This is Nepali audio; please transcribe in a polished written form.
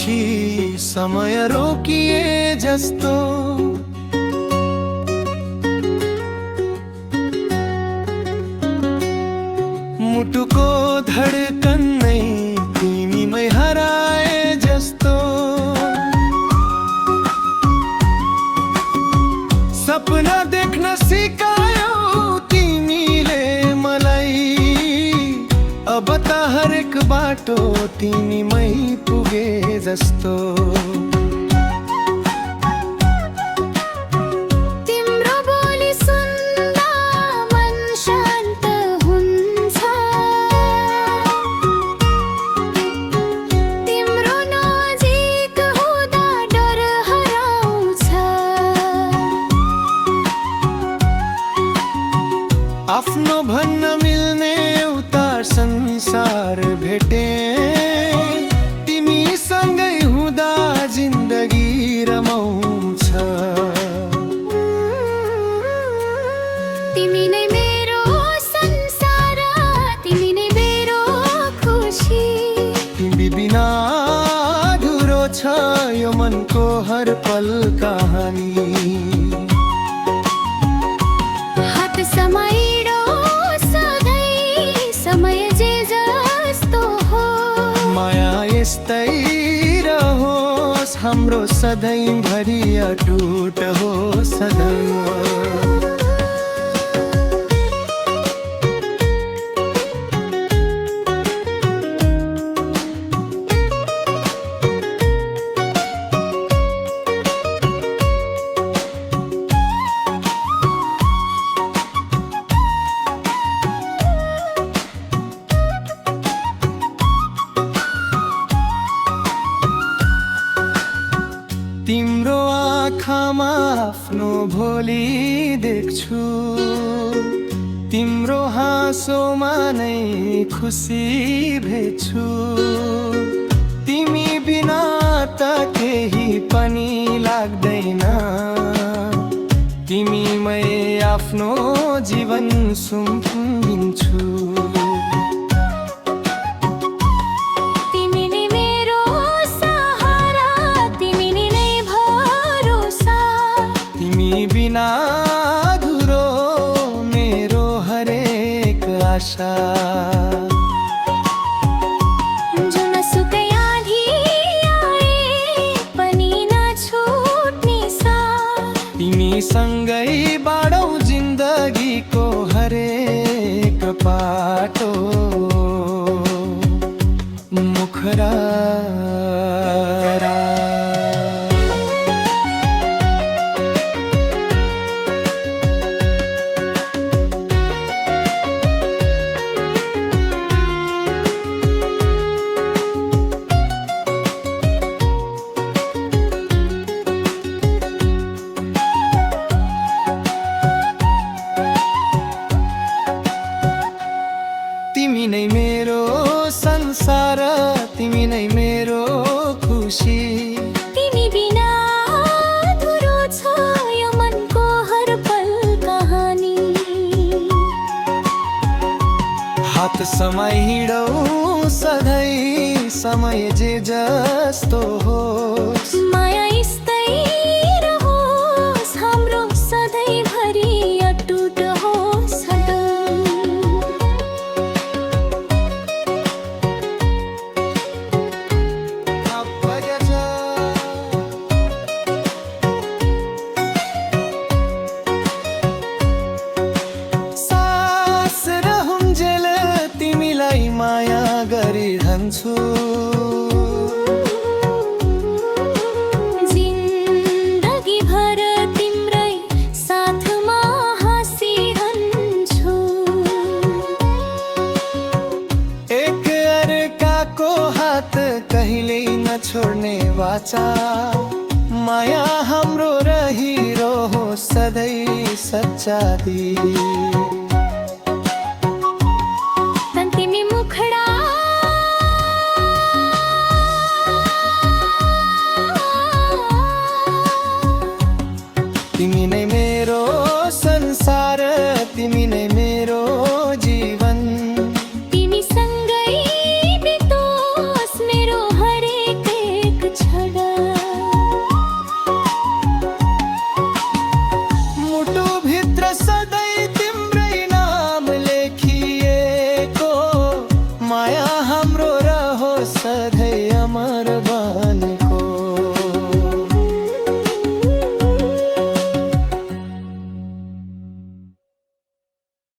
पछि समय रोकिए जस्तो मुटुको धडकन नै तिमीमै हराए जस्तो सपना देख्न सिकायो तिमीले मलाई अब त हरेक बाटो तिमीमै पुगे जस्तो आफ्नो भन्न मिल्ने एउटा संसार भेटे तिमीसँगै हुँदा जिन्दगी रमाउँछ तिमी नै मेरो संसार तिमी नै मेरो खुसी तिमी बिना अधुरो छ यो मनको हर पल कहानी हात समय यस्तै रहोस् हाम्रो सधैँभरि अटुट होस् सदैव तिम्रो आँखामा आफ्नो भोलि देख्छु तिम्रो हाँसोमा नै खुसी भेट्छु तिमी बिना त केही पनि लाग्दैन तिमीमै आफ्नो जीवन सुम्पिन्छु बिना अधुरो मेरो हरेक आशा जुनसुकै आँधी आए पनि नछुट्ने साथ तिमीसँगै बाँडौ जिन्दगीको हरेक पाटो मुखरा तिमी नै मेरो संसार तिमी नै मेरो खुसी तिमी बिना अधुरो छ यो मनको हर पल कहानी हात समय हिँडौ सधैँ समय जे जस्तो होस् माया यस्तै रहोस् हाम्रो सधैँभरि अटुट होस् माया गरिरहन्छु जिन्दगी भर तिम्रै साथमा हाँसिरहन्छु एक अर्काको हात कहिल्यै नछोड्ने वाचा माया हाम्रो रहिरहोस् सधैँ सच्चा दिल